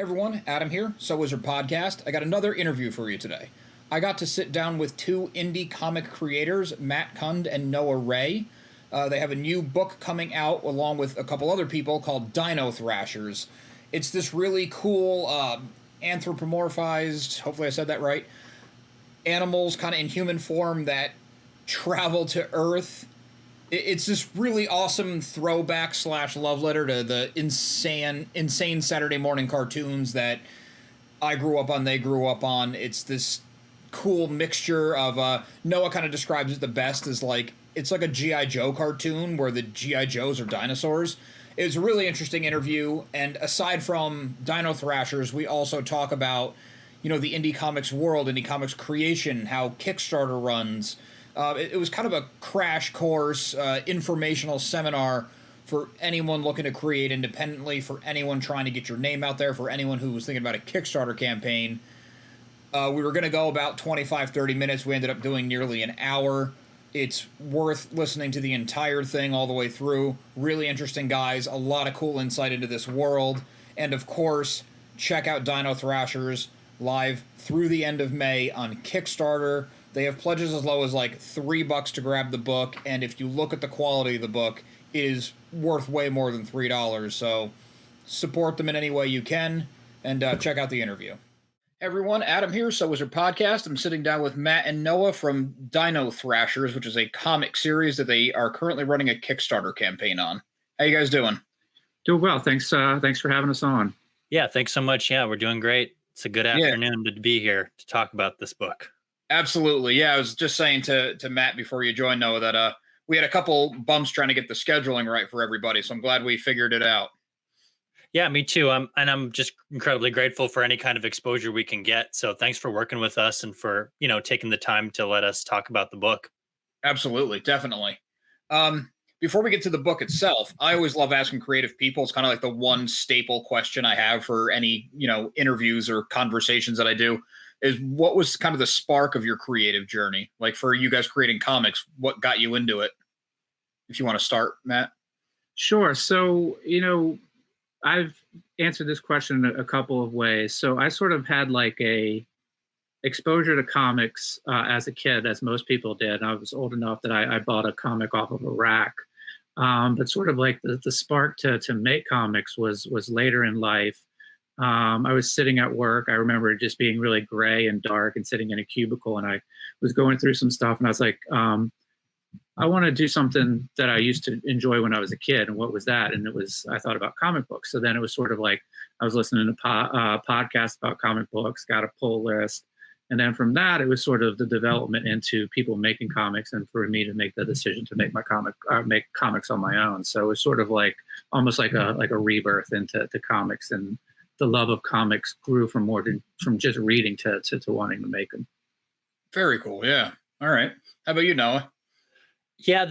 everyone, Adam here, So Wizard Podcast. I got another interview for you today. I got to sit down with two indie comic creators, Matt Kund and Noah Ray. They have a new book coming out along with a couple other people called Dino Thrashers. It's this really cool anthropomorphized, hopefully I said that right, animals kind of in human form that travel to Earth. It's this really awesome throwback slash love letter to the insane Saturday morning cartoons that I grew up on, they grew up on. It's this cool mixture of, Noah kind of describes it the best as like, it's like a G.I. Joe cartoon where the G.I. Joes are dinosaurs. It was a really interesting interview, and aside from Dino Thrashers, we also talk about, the indie comics world, indie comics creation, how Kickstarter runs. It was kind of a crash course, informational seminar for anyone looking to create independently, for anyone trying to get your name out there, for anyone who was thinking about a Kickstarter campaign. We were going to go about 25, 30 minutes. We ended up doing nearly an hour. It's worth listening to the entire thing all the way through. Really interesting guys, a lot of cool insight into this world. And of course, check out Dino Thrashers live through the end of May on Kickstarter. They have pledges as low as like $3 to grab the book, and if you look at the quality of the book, it is worth way more than $3. So support them in any way you can, and check out the interview. Everyone, Adam here, So Wizard Podcast. I'm sitting down with Matt and Noah from Dino Thrashers, which is a comic series that they are currently running a Kickstarter campaign on. How you guys doing? Doing well. Thanks for having us on. Yeah, thanks so much. Yeah, we're doing great. It's a good afternoon to be here to talk about this book. Absolutely. Yeah, I was just saying to Matt before you joined, Noah, that we had a couple bumps trying to get the scheduling right for everybody, so I'm glad we figured it out. Yeah, me too. I'm just incredibly grateful for any kind of exposure we can get. So thanks for working with us and for, taking the time to let us talk about the book. Absolutely, definitely. Before we get to the book itself, I always love asking creative people. It's kind of like the one staple question I have for any, interviews or conversations that I do. Is what was kind of the spark of your creative journey? Like for you guys creating comics, what got you into it? If you want to start, Matt. Sure. So, I've answered this question a couple of ways. So I sort of had like a exposure to comics as a kid, as most people did. I was old enough that I bought a comic off of a rack. But sort of like the spark to make comics was later in life. I was sitting at work. I remember it just being really gray and dark and sitting in a cubicle. And I was going through some stuff and I was like, I want to do something that I used to enjoy when I was a kid. And what was that? And I thought about comic books. So then it was sort of like, I was listening to podcasts about comic books, got a pull list. And then from that, it was sort of the development into people making comics and for me to make the decision to make make comics on my own. So it was sort of like, almost like a rebirth into comics, and the love of comics grew from just reading to wanting to make them. Very cool. Yeah. All right. How about you, Noah? Yeah,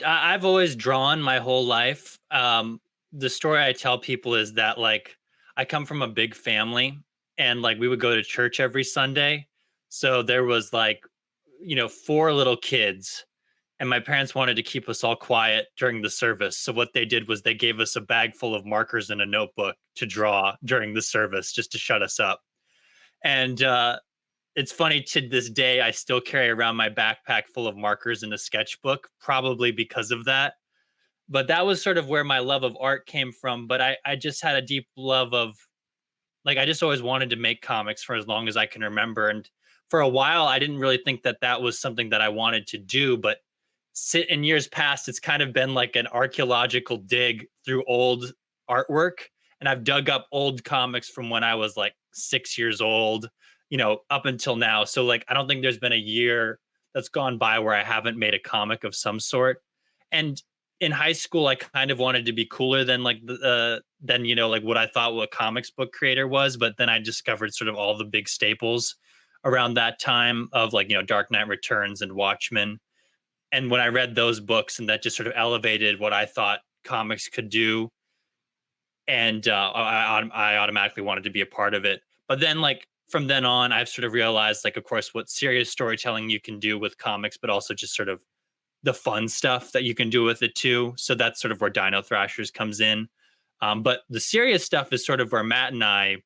I've always drawn my whole life. The story I tell people is that like, I come from a big family and like we would go to church every Sunday. So there was like, 4 little kids. And my parents wanted to keep us all quiet during the service. So what they did was they gave us a bag full of markers and a notebook to draw during the service just to shut us up. And it's funny, to this day, I still carry around my backpack full of markers and a sketchbook, probably because of that. But that was sort of where my love of art came from. But I just had a deep love of, like, I just always wanted to make comics for as long as I can remember. And for a while, I didn't really think that was something that I wanted to do. But in years past, it's kind of been like an archaeological dig through old artwork. And I've dug up old comics from when I was like 6 years old, up until now. So like, I don't think there's been a year that's gone by where I haven't made a comic of some sort. And in high school, I kind of wanted to be cooler than like like what I thought what a comics book creator was. But then I discovered sort of all the big staples around that time of like, Dark Knight Returns and Watchmen. And when I read those books, and that just sort of elevated what I thought comics could do. And I automatically wanted to be a part of it. But then like from then on, I've sort of realized like, of course, what serious storytelling you can do with comics, but also just sort of the fun stuff that you can do with it too. So that's sort of where Dino Thrashers comes in. But the serious stuff is sort of where Matt and I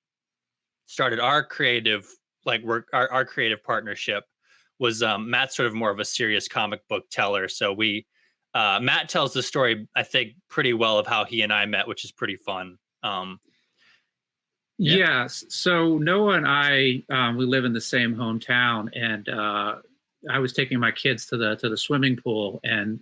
started our creative, like work, our creative partnership was Matt's sort of more of a serious comic book teller. So Matt tells the story, I think, pretty well of how he and I met, which is pretty fun. Yes. So Noah and I, we live in the same hometown, and I was taking my kids to the swimming pool, and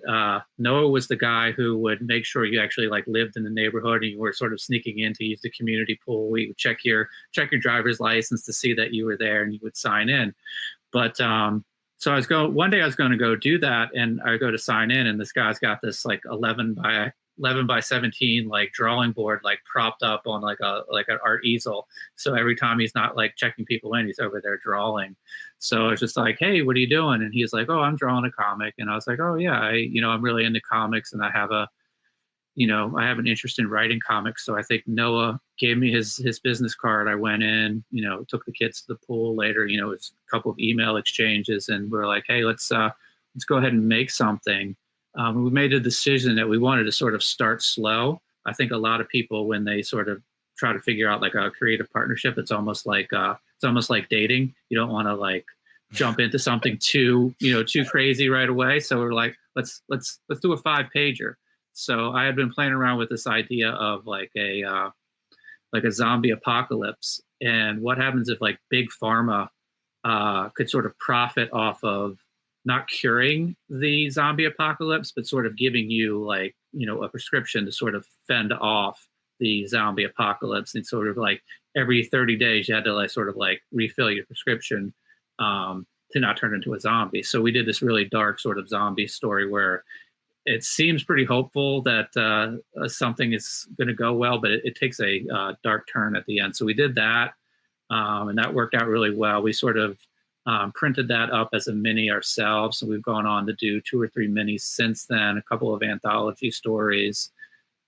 Noah was the guy who would make sure you actually like lived in the neighborhood and you were sort of sneaking in to use the community pool. We would check your driver's license to see that you were there, and you would sign in. But so one day I was going to go do that, and I go to sign in, and this guy's got this like 11 by 17 like drawing board like propped up on like an art easel. So every time he's not like checking people in, he's over there drawing. So I was just like, hey, what are you doing? And he's like, oh, I'm drawing a comic. And I was like, oh yeah, I'm really into comics, and I have an interest in writing comics. So I think Noah gave me his business card. I went in, took the kids to the pool later, it's a couple of email exchanges, and we're like, hey, let's go ahead and make something. We made a decision that we wanted to sort of start slow. I think a lot of people, when they sort of try to figure out like a creative partnership, it's almost like dating. You don't want to like jump into something too crazy right away. So we're like, let's do a 5-pager. So I had been playing around with this idea of like a zombie apocalypse, and what happens if like big pharma could sort of profit off of not curing the zombie apocalypse, but sort of giving you like, a prescription to sort of fend off the zombie apocalypse. And sort of like every 30 days you had to like sort of like refill your prescription to not turn into a zombie. So we did this really dark sort of zombie story where it seems pretty hopeful that something is going to go well, but it takes a dark turn at the end. So we did that, and that worked out really well. We sort of printed that up as a mini ourselves. So we've gone on to do 2 or 3 minis since then, a couple of anthology stories.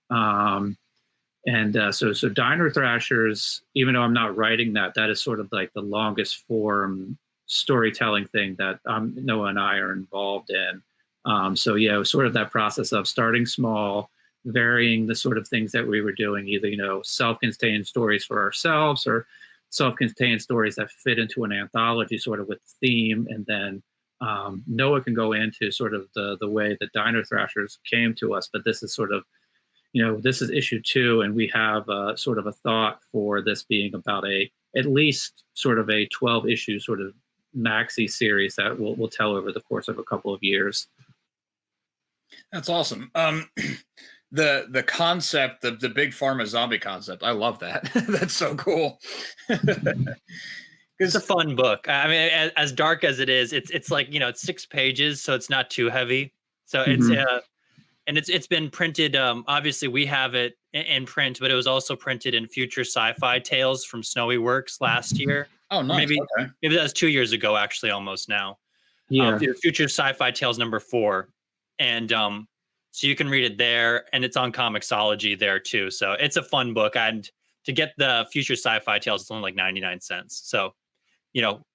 So Dino Thrashers, even though I'm not writing that is sort of like the longest form storytelling thing that Noah and I are involved in. It was sort of that process of starting small, varying the sort of things that we were doing, either, self-contained stories for ourselves or self-contained stories that fit into an anthology sort of with theme. And then Noah can go into sort of the way that Dino Thrashers came to us. But this is sort of, this is issue 2, and we have sort of a thought for this being about at least sort of a 12-issue sort of maxi series that we'll tell over the course of a couple of years. That's awesome. The concept, the big pharma zombie concept, I love that. That's so cool. It's a fun book. I mean, as dark as it is, it's like, it's 6 pages, so it's not too heavy. So it's been printed. Obviously, we have it in print, but it was also printed in Future Sci-Fi Tales from Snowy Works last year. Oh, nice. Maybe that was 2 years ago, actually, almost now. Yeah. Future Sci-Fi Tales number 4, and so you can read it there, and it's on Comixology there too. So it's a fun book, and to get the Future Sci-Fi Tales, it's only like 99 cents. So,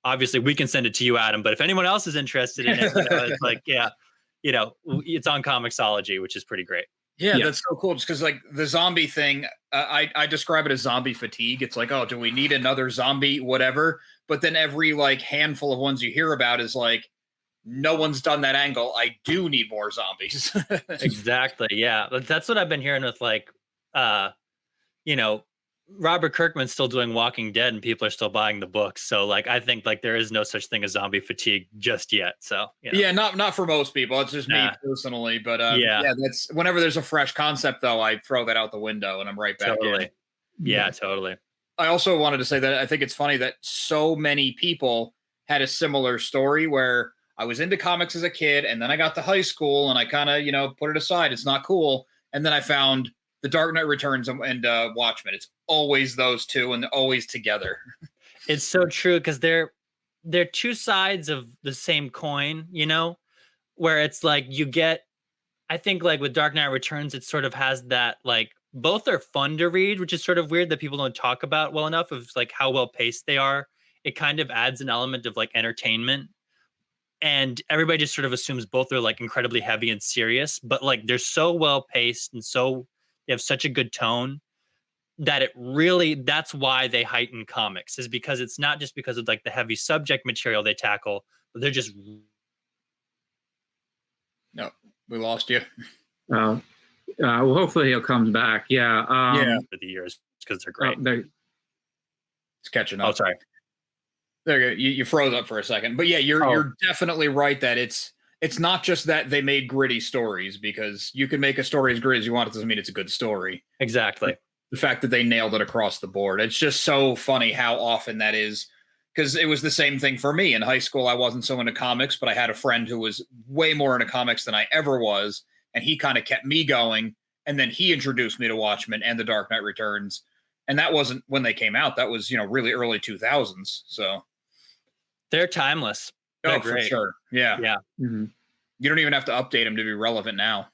obviously we can send it to you, Adam, but if anyone else is interested in it, it's like, it's on Comixology, which is pretty great. Yeah, that's so cool. Just because like the zombie thing, I describe it as zombie fatigue. It's like, oh, do we need another zombie, whatever? But then every like handful of ones you hear about is like, no one's done that angle. I do need more zombies. Exactly. Yeah. That's what I've been hearing with like, Robert Kirkman's still doing Walking Dead, and people are still buying the books. So like, I think like there is no such thing as zombie fatigue just yet. So yeah, not for most people. It's just me personally. But that's whenever there's a fresh concept, though, I throw that out the window and I'm right back in. Yeah, totally. I also wanted to say that I think it's funny that so many people had a similar story where I was into comics as a kid, and then I got to high school, and I kind of, put it aside. It's not cool. And then I found The Dark Knight Returns and Watchmen. It's always those two, and always together. It's so true, because they're 2 sides of the same coin, where it's like you get, I think like with Dark Knight Returns, it sort of has that like, both are fun to read, which is sort of weird that people don't talk about well enough of like how well paced they are. It kind of adds an element of like entertainment. And everybody just sort of assumes both are like incredibly heavy and serious, but like they're so well paced and they have such a good tone that it really, that's why they heighten comics, is because it's not just because of like the heavy subject material they tackle, but they're just No, we lost you. Well, hopefully he'll come back. Yeah. Yeah. for the years because they're great. It's catching up. Oh, sorry. There you froze up for a second. But yeah, you're definitely right that it's not just that they made gritty stories, because you can make a story as gritty as you want. It doesn't mean it's a good story. Exactly. The fact that they nailed it across the board. It's just so funny how often that is, because it was the same thing for me. In high school, I wasn't so into comics, but I had a friend who was way more into comics than I ever was. And he kind of kept me going. And then he introduced me to Watchmen and The Dark Knight Returns. And that wasn't when they came out. That was, really early 2000s. So they're timeless. They're for sure. Yeah. Yeah. Mm-hmm. You don't even have to update them to be relevant now.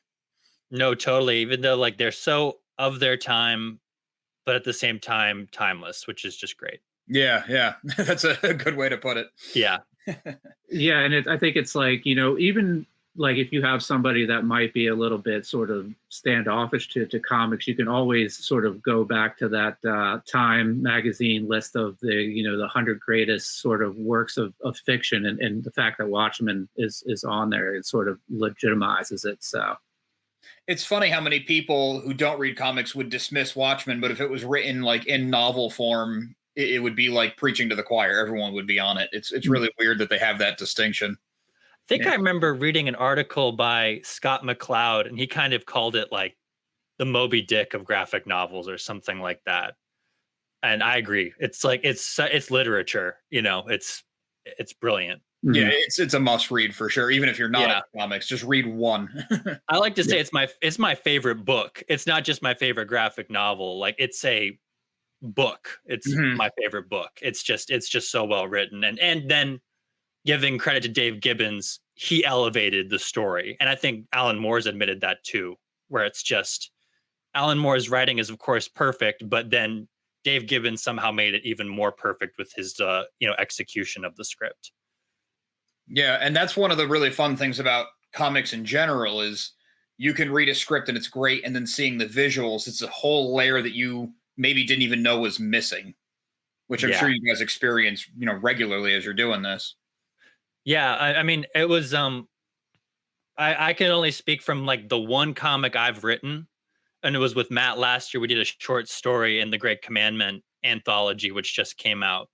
No, totally. Even though like they're so of their time, but at the same time, timeless, which is just great. Yeah. That's a good way to put it. Yeah. Yeah. And I think it's like, even like if you have somebody that might be a little bit sort of standoffish to comics, you can always sort of go back to that Time magazine list of the 100 greatest sort of works of fiction, and the fact that Watchmen is on there, it sort of legitimizes it. So it's funny how many people who don't read comics would dismiss Watchmen, but if it was written like in novel form, it would be like preaching to the choir. Everyone would be on it. It's really weird that they have that distinction. I think I remember reading an article by Scott McCloud, and he kind of called it like the Moby Dick of graphic novels or something like that. And I agree. It's like it's literature, it's brilliant. Yeah, it's a must read for sure. Even if you're not into comics, just read one. I like to say it's my favorite book. It's not just my favorite graphic novel. Like it's a book. It's my favorite book. It's just so well written. And then giving credit to Dave Gibbons, he elevated the story. And I think Alan Moore's admitted that too, where it's just Alan Moore's writing is of course perfect, but then Dave Gibbons somehow made it even more perfect with his execution of the script. Yeah, and that's one of the really fun things about comics in general is you can read a script and it's great, and then seeing the visuals, it's a whole layer that you maybe didn't even know was missing, which I'm sure you guys experience, regularly as you're doing this. Yeah, I mean, it was I can only speak from like the one comic I've written, and it was with Matt last year. We did a short story in the Great Commandment anthology, which just came out.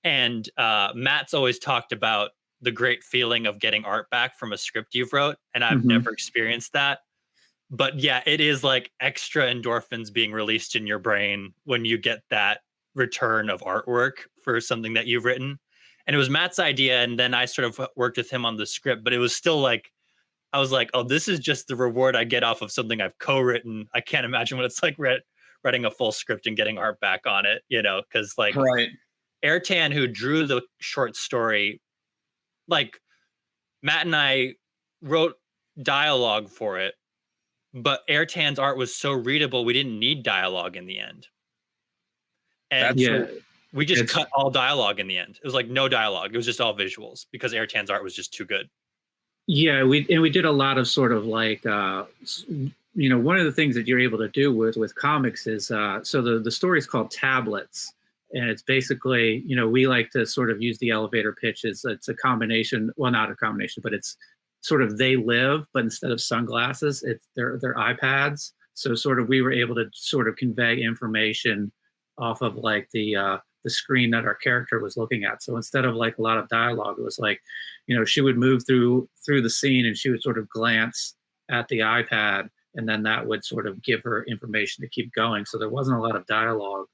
And Matt's always talked about the great feeling of getting art back from a script you've wrote, and I've never experienced that. But yeah, it is like extra endorphins being released in your brain when you get that return of artwork for something that you've written. And it was Matt's idea, and then I sort of worked with him on the script, but it was still like, I was like, oh, this is just the reward I get off of something I've co-written. I can't imagine what it's like writing a full script and getting art back on it, because like Airtan, who drew the short story, like Matt and I wrote dialogue for it, but Airtan's art was so readable, we didn't need dialogue in the end. And we just cut all dialogue in the end. It was like no dialogue. It was just all visuals because Airtan's art was just too good. Yeah, we did a lot of sort of like, one of the things that you're able to do with comics is, so the story is called Tablets. And it's basically, we like to sort of use the elevator pitch. It's a combination, well, not a combination, but it's sort of They Live, but instead of sunglasses, they're iPads. So sort of we were able to sort of convey information off of like the screen that our character was looking at. So instead of like a lot of dialogue, it was like, she would move through the scene and she would sort of glance at the iPad, and then that would sort of give her information to keep going. So there wasn't a lot of dialogue.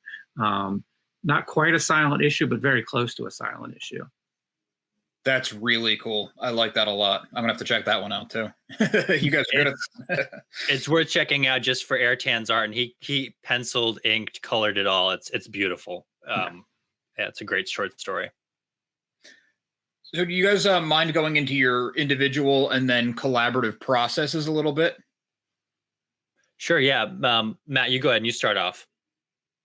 Not quite a silent issue, but very close to a silent issue. That's really cool. I like that a lot. I'm gonna have to check that one out too. You guys are good at It's worth checking out just for Airtan's art, and he penciled, inked, colored it all. It's beautiful. Yeah, it's a great short story. So do you guys mind going into your individual and then collaborative processes a little bit? Sure, yeah. Matt, you go ahead and you start off.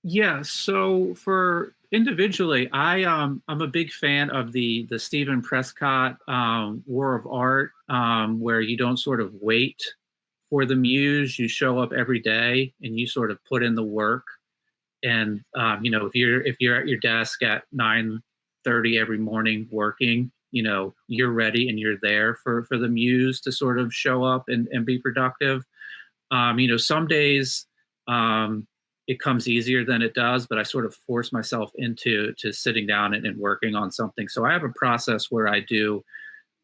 Yeah, so for individually, I'm a big fan of the Stephen Prescott War of Art, where you don't sort of wait for the muse. You show up every day and you sort of put in the work. And if you're at your desk at 9:30 every morning working, you're ready and you're there for the muse to sort of show up and be productive. Some days it comes easier than it does, but I sort of force myself into sitting down and working on something. So I have a process where I do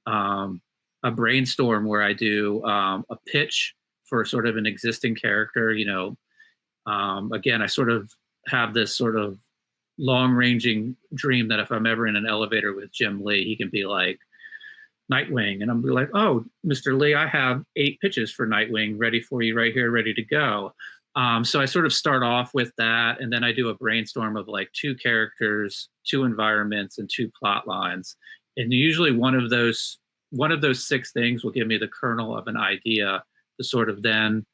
a brainstorm, where I do a pitch for sort of an existing character. Again, I sort of have this sort of long-ranging dream that if I'm ever in an elevator with Jim Lee, he can be like Nightwing, and I'm be like, "Oh, Mr. Lee, I have 8 pitches for Nightwing ready for you right here, ready to go." So I sort of start off with that, and then I do a brainstorm of like 2 characters, 2 environments, and 2 plot lines. And usually one of those 6 things will give me the kernel of an idea to sort of then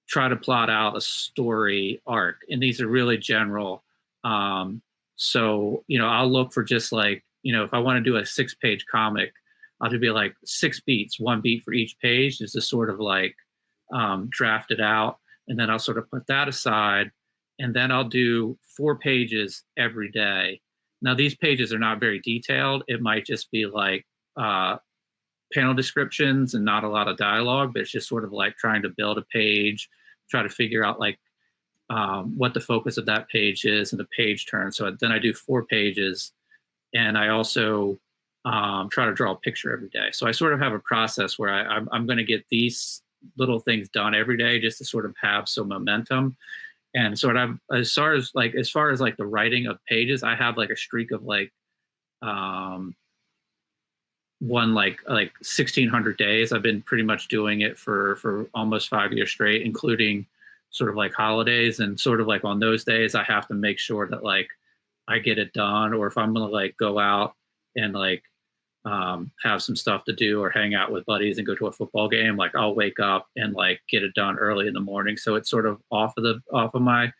try to plot out a story arc. And these are really general. So, I'll look for just like, if I want to do a 6-page comic, I'll just be like 6 beats, 1 beat for each page, just to sort of like draft it out. And then I'll sort of put that aside. And then I'll do 4 pages every day. Now, these pages are not very detailed. It might just be like panel descriptions and not a lot of dialogue, but it's just sort of like trying to build a page, try to figure out like what the focus of that page is and the page turn. So then I do 4 pages, and I also try to draw a picture every day. So I sort of have a process where I'm going to get these little things done every day just to sort of have some momentum. And sort of as far as like the writing of pages, I have like a streak of like one like 1,600 days. I've been pretty much doing it for almost 5 years straight, including sort of like holidays. And sort of like on those days, I have to make sure that like I get it done. Or if I'm gonna like go out and like have some stuff to do or hang out with buddies and go to a football game, like I'll wake up and like get it done early in the morning. So it's sort of off of my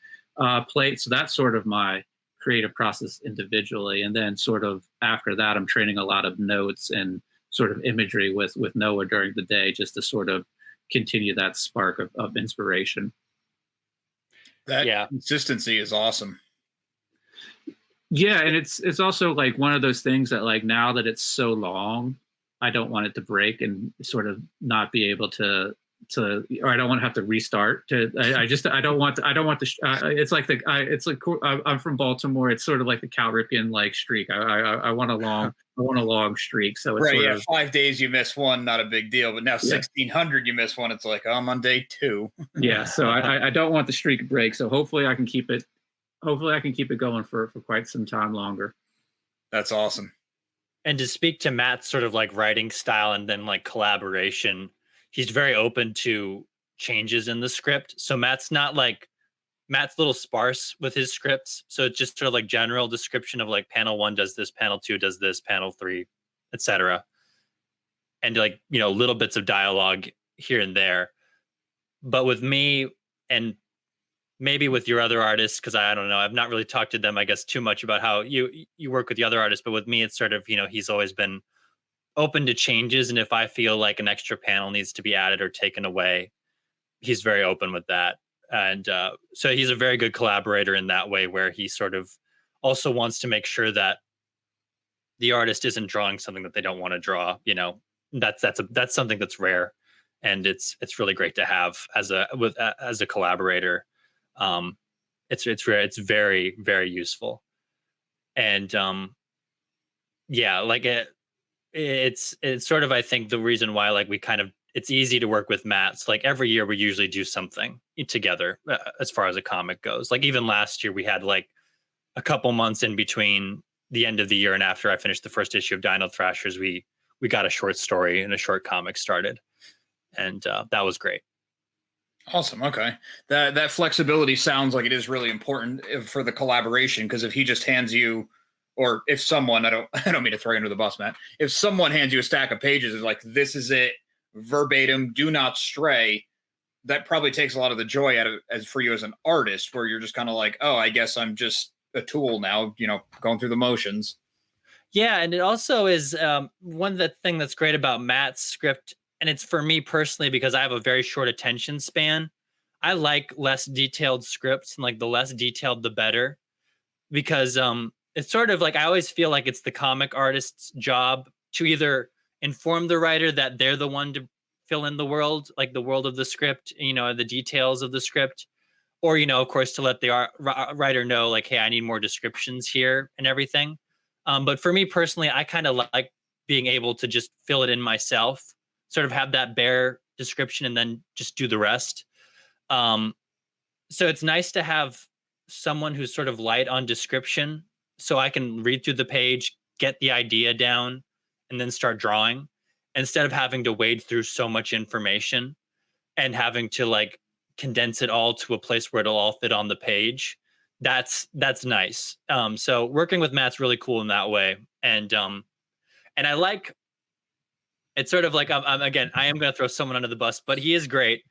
plate. So that's sort of my creative process individually. And then sort of after that, I'm training a lot of notes and sort of imagery with Noah during the day, just to sort of continue that spark of inspiration. That consistency is awesome. Yeah, and it's also like one of those things that like now that it's so long, I don't want it to break and sort of not be able to or I don't want to have to restart. I don't want it's like I'm from Baltimore. It's sort of like the Cal Ripken like streak. I want a long streak. So it's right, 5 days you miss one, not a big deal. But now 1,600 you miss one, it's like, oh, I'm on day 2. Yeah, so I don't want the streak to break. So hopefully I can keep it. Hopefully I can keep it going for quite some time longer. That's awesome. And to speak to Matt's sort of like writing style and then like collaboration, he's very open to changes in the script. So Matt's a little sparse with his scripts. So it's just sort of like general description of like panel 1 does this, panel 2 does this, panel 3, etc. And like, little bits of dialogue here and there. But with me, and maybe with your other artists, because I don't know, I've not really talked to them, I guess, too much about how you work with the other artists. But with me, it's sort of, he's always been open to changes. And if I feel like an extra panel needs to be added or taken away, he's very open with that. And so he's a very good collaborator in that way, where he sort of also wants to make sure that the artist isn't drawing something that they don't want to draw. That's something that's rare, and it's really great to have as a collaborator. It's rare. It's very, very useful. And it's sort of, I think, the reason why like it's easy to work with Matt. So, like every year we usually do something together as far as a comic goes. Like even last year we had like a couple months in between the end of the year and after I finished the first issue of Dino Thrashers, we got a short story and a short comic started, and that was great. Awesome. Okay. That flexibility sounds like it is really important for the collaboration, because if he just hands you, or if someone, I don't mean to throw you under the bus, Matt, if someone hands you a stack of pages, is like, this is it, verbatim, do not stray, that probably takes a lot of the joy out of as for you as an artist, where you're just kind of like, oh, I guess I'm just a tool now, going through the motions. Yeah. And it also is one thing that's great about Matt's script. And it's for me personally, because I have a very short attention span. I like less detailed scripts, and like the less detailed the better, because it's sort of like I always feel like it's the comic artist's job to either inform the writer that they're the one to fill in the world, like the world of the script, you know, the details of the script, or, you know, of course, to let the writer know, like, hey, I need more descriptions here and everything. But for me personally, I kind of like being able to just fill it in myself, sort of have that bare description and then just do the rest. Um, so it's nice to have someone who's sort of light on description, so I can read through the page, get the idea down, and then start drawing, instead of having to wade through so much information and having to like condense it all to a place where it'll all fit on the page. That's nice. So working with Matt's really cool in that way. And I like, it's sort of like again, I am going to throw someone under the bus, but he is great.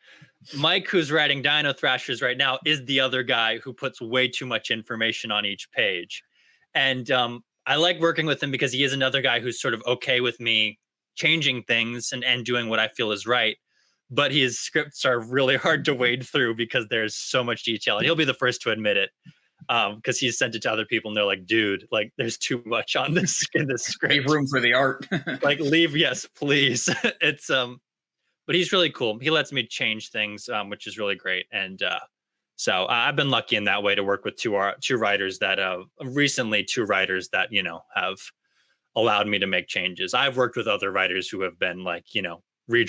Mike, who's writing Dino Thrashers right now, is the other guy who puts way too much information on each page. And I like working with him because he is another guy who's sort of okay with me changing things and doing what I feel is right. But his scripts are really hard to wade through because there's so much detail. And he'll be the first to admit it, because he's sent it to other people and they're like, dude, like there's too much on this in this script. Leave room for the art. Like leave, yes, please. It's but he's really cool. He lets me change things, which is really great. And so I've been lucky in that way to work with two writers that recently two writers that, you know, have allowed me to make changes. I've worked with other writers who have been like, you know, make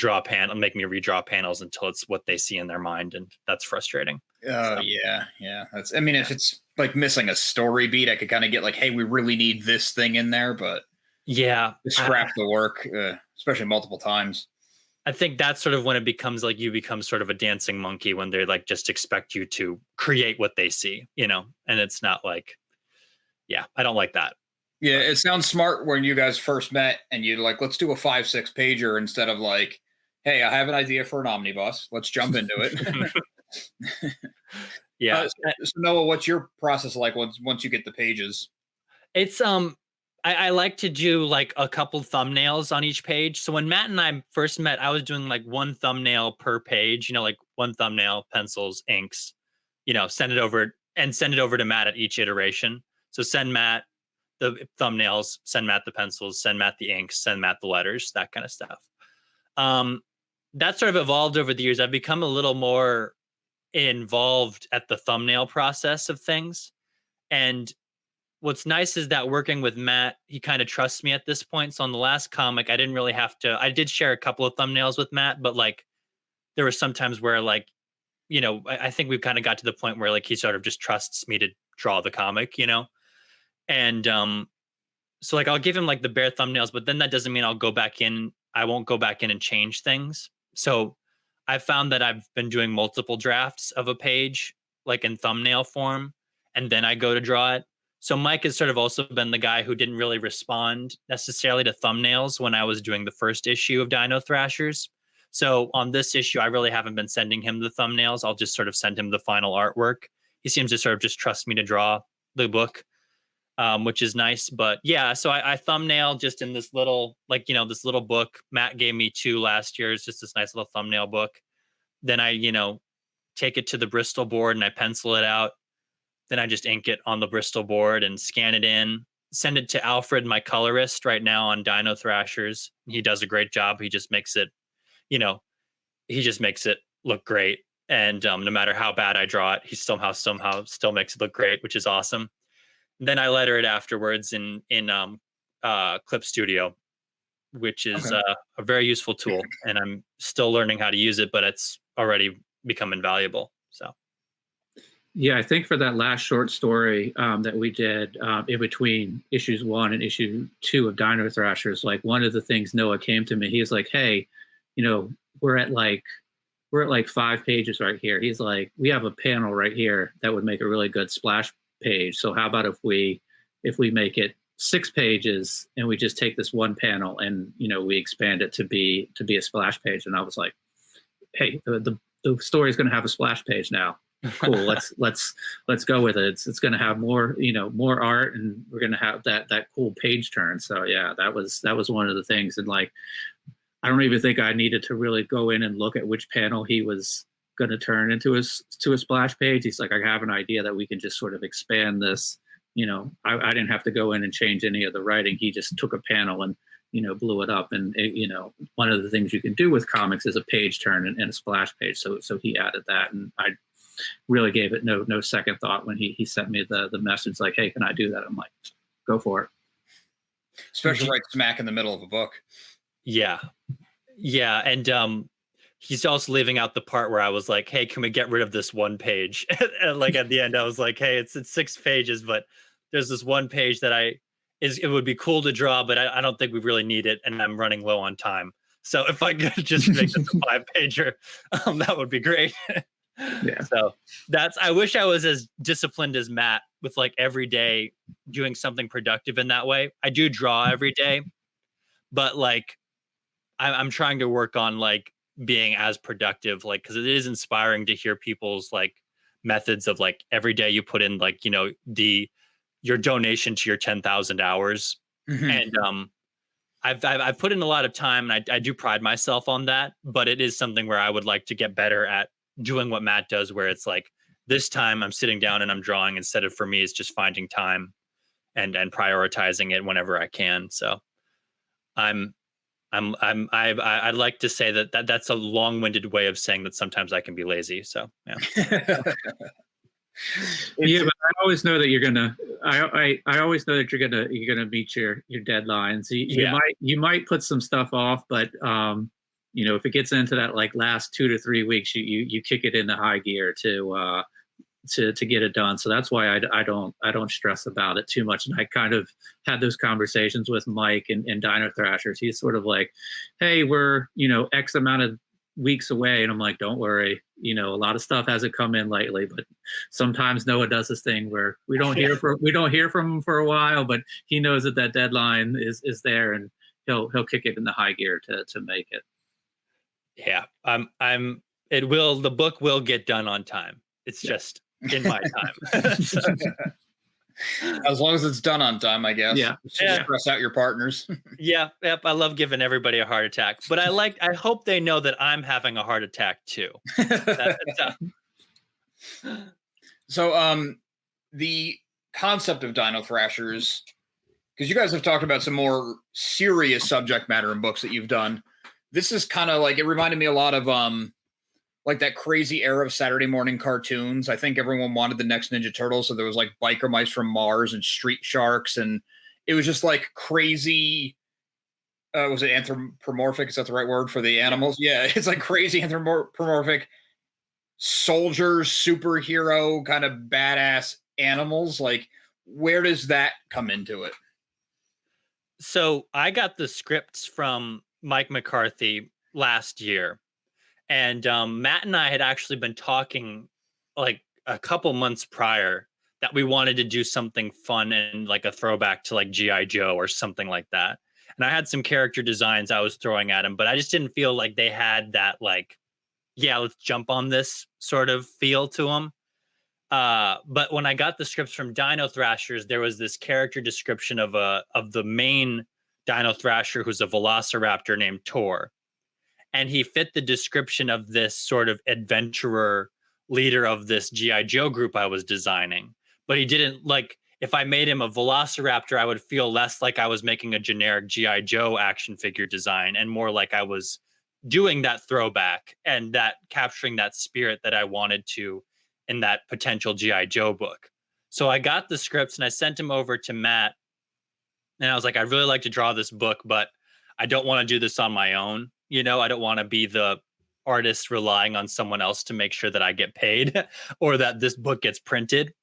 me redraw panels until it's what they see in their mind, and that's frustrating. Oh, yeah. That's. I mean, if it's like missing a story beat, I could kind of get like, hey, we really need this thing in there, but yeah, scrap the work, especially multiple times. I think that's sort of when it becomes like you become sort of a dancing monkey, when they like just expect you to create what they see, you know, and it's not like, yeah, I don't like that. Yeah, it sounds smart when you guys first met and you're like, let's do a 5-6 pager instead of like, hey, I have an idea for an omnibus. Let's jump into it. Yeah. So Noah, what's your process like once you get the pages? It's I like to do like a couple thumbnails on each page. So when Matt and I first met, I was doing like one thumbnail per page, you know, like one thumbnail, pencils, inks, you know, send it over to Matt at each iteration. So send Matt the thumbnails, send Matt the pencils, send Matt the inks, send Matt the letters, that kind of stuff. That sort of evolved over the years. I've become a little more involved at the thumbnail process of things. And what's nice is that working with Matt, he kind of trusts me at this point. So on the last comic, I didn't really have to, I did share a couple of thumbnails with Matt, but like there were some times where like, you know, I think we've kind of got to the point where like he sort of just trusts me to draw the comic, you know? And so like I'll give him like the bare thumbnails, but then that doesn't mean I won't go back in and change things. So I found that I've been doing multiple drafts of a page, like in thumbnail form, and then I go to draw it. So Mike has sort of also been the guy who didn't really respond necessarily to thumbnails when I was doing the first issue of Dino Thrashers. So on this issue, I really haven't been sending him the thumbnails. I'll just sort of send him the final artwork. He seems to sort of just trust me to draw the book, which is nice. But yeah, so I thumbnail just in this little, like, you know, this little book. Matt gave me 2 last year. It's just this nice little thumbnail book. Then I, you know, take it to the Bristol board and I pencil it out. Then I just ink it on the Bristol board and scan it in, send it to Alfred, my colorist right now on Dino Thrashers. He does a great job. He just makes it, you know, he just makes it look great. And no matter how bad I draw it, he somehow still makes it look great, which is awesome. And then I letter it afterwards in Clip Studio, which is a very useful tool. And I'm still learning how to use it, but it's already become invaluable. So. Yeah, I think for that last short story that we did in between issues 1 and issue 2 of Dino Thrashers, like one of the things Noah came to me, he was like, hey, you know, we're at like 5 pages right here. He's like, we have a panel right here that would make a really good splash page. So how about if we make it 6 pages and we just take this one panel and, you know, we expand it to be a splash page. And I was like, hey, the story is going to have a splash page now. Cool. let's go with it. It's going to have more, you know, more art, and we're going to have that cool page turn. So yeah, that was one of the things. And like, I don't even think I needed to really go in and look at which panel he was going to turn into a splash page. He's like, I have an idea that we can just sort of expand this. I didn't have to go in and change any of the writing. He just took a panel and blew it up. And one of the things you can do with comics is a page turn and a splash page. So he added that, and I really gave it no second thought when he sent me the message like, hey, can I do that? I'm like, go for it. Especially right smack in the middle of a book. Yeah. And he's also leaving out the part where I was like, hey, can we get rid of this one page? And like at the end, I was like, hey, it's 6 pages, but there's this one page that it would be cool to draw, but I don't think we really need it. And I'm running low on time. So if I could just make this a 5-pager, that would be great. Yeah. So I wish I was as disciplined as Matt with like every day doing something productive in that way. I do draw every day, but like I'm trying to work on like being as productive, like, because it is inspiring to hear people's like methods of like every day you put in like, your donation to your 10,000 hours. Mm-hmm. And I've put in a lot of time, and I do pride myself on that, but it is something where I would like to get better at doing what Matt does, where it's like this time I'm sitting down and I'm drawing, instead of, for me, it's just finding time and prioritizing it whenever I can. So I'd like to say that's a long-winded way of saying that sometimes I can be lazy. So yeah. Yeah, but I always know that you're gonna. I always know that you're gonna meet your deadlines. You might put some stuff off, but if it gets into that like last 2 to 3 weeks, you kick it into high gear to get it done. So that's why I don't stress about it too much. And I kind of had those conversations with Mike and Dino Thrashers. He's sort of like, hey, we're X amount of weeks away, and I'm like, don't worry, a lot of stuff hasn't come in lately, but sometimes Noah does this thing where we don't hear from him for a while, but he knows that deadline is there, and he'll kick it into high gear to make it. Yeah, the book will get done on time. It's just in my time. As long as it's done on time, I guess. Yeah. Stress out your partners. Yeah. Yep. I love giving everybody a heart attack, but I hope they know that I'm having a heart attack too. So, the concept of Dino Thrashers, because you guys have talked about some more serious subject matter in books that you've done. This is kind of like, it reminded me a lot of, like that crazy era of Saturday morning cartoons. I think everyone wanted the next Ninja Turtles. So there was like biker mice from Mars and street sharks. And it was just like crazy. Was it anthropomorphic? Is that the right word for the animals? Yeah. It's like crazy anthropomorphic soldiers, superhero kind of badass animals. Like, where does that come into it? So I got the scripts from Mike McCarthy last year. And Matt and I had actually been talking like a couple months prior that we wanted to do something fun and like a throwback to like G.I. Joe or something like that. And I had some character designs I was throwing at him, but I just didn't feel like they had that like, yeah, let's jump on this sort of feel to them. But when I got the scripts from Dino Thrashers, there was this character description of the main Dino Thrasher, who's a velociraptor named Tor. And he fit the description of this sort of adventurer leader of this G.I. Joe group I was designing. But he didn't, like, if I made him a velociraptor, I would feel less like I was making a generic G.I. Joe action figure design and more like I was doing that throwback and that capturing that spirit that I wanted to in that potential G.I. Joe book. So I got the scripts and I sent them over to Matt. And I was like, I'd really like to draw this book, but I don't want to do this on my own. I don't want to be the artist relying on someone else to make sure that I get paid or that this book gets printed.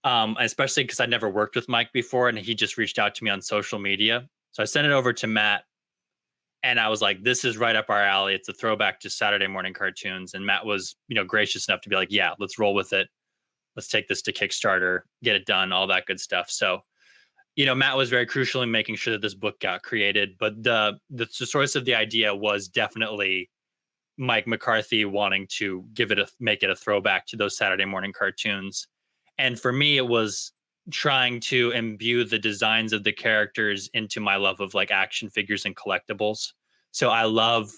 Especially because I never worked with Mike before and he just reached out to me on social media. So I sent it over to Matt and I was like, this is right up our alley. It's a throwback to Saturday morning cartoons. And Matt was, gracious enough to be like, yeah, let's roll with it. Let's take this to Kickstarter, get it done, all that good stuff. So Matt was very crucial in making sure that this book got created, but the source of the idea was definitely Mike McCarthy wanting to make it a throwback to those Saturday morning cartoons. And for me, it was trying to imbue the designs of the characters into my love of like action figures and collectibles. So I love,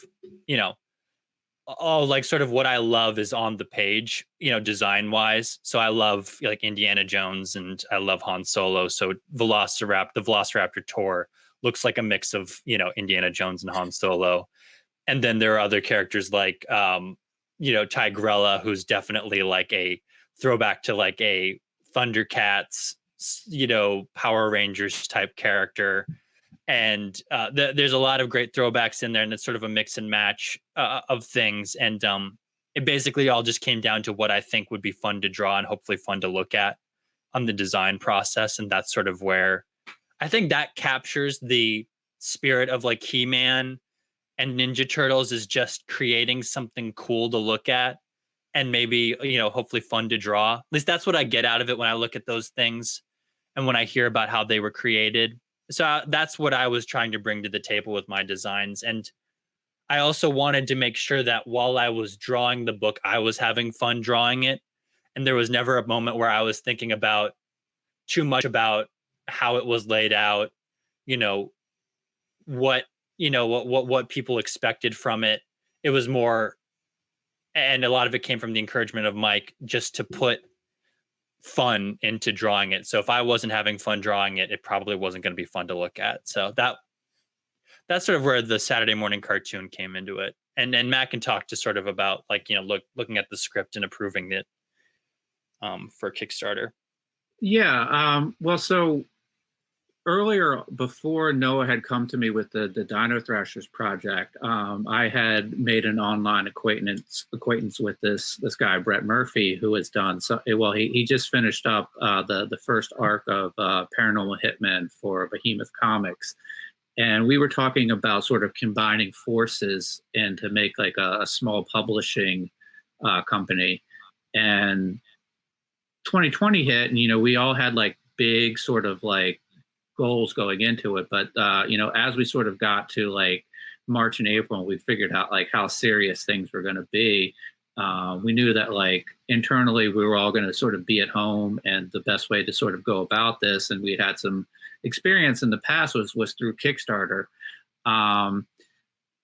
all like sort of what I love is on the page, design wise. So I love like Indiana Jones and I love Han Solo. So the Velociraptor tour looks like a mix of, Indiana Jones and Han Solo. And then there are other characters like, Tigrella, who's definitely like a throwback to like a Thundercats, Power Rangers type character. And there's a lot of great throwbacks in there, and it's sort of a mix and match of things. And it basically all just came down to what I think would be fun to draw and hopefully fun to look at on the design process. And that's sort of where I think that captures the spirit of like He-Man and Ninja Turtles, is just creating something cool to look at and maybe, hopefully fun to draw. At least that's what I get out of it when I look at those things and when I hear about how they were created. So that's what I was trying to bring to the table with my designs. And I also wanted to make sure that while I was drawing the book, I was having fun drawing it. And there was never a moment where I was thinking about too much about how it was laid out, what people expected from it. It was more, and a lot of it came from the encouragement of Mike, just to put fun into drawing it. So if I wasn't having fun drawing it, it probably wasn't going to be fun to look at. So that's sort of where the Saturday morning cartoon came into it. And Matt can talk to sort of about like, looking at the script and approving it for Kickstarter. Yeah. Well, so earlier, before Noah had come to me with the Dino Thrashers project, I had made an online acquaintance with this guy, Brett Murphy, who has done so well. He just finished up the first arc of Paranormal Hitman for Behemoth Comics, and we were talking about sort of combining forces and to make like a small publishing company. And 2020 hit, and we all had like big sort of like goals going into it, but as we sort of got to like March and April, we figured out like how serious things were going to be. We knew that like internally we were all going to sort of be at home, and the best way to sort of go about this, and we had some experience in the past, was through Kickstarter.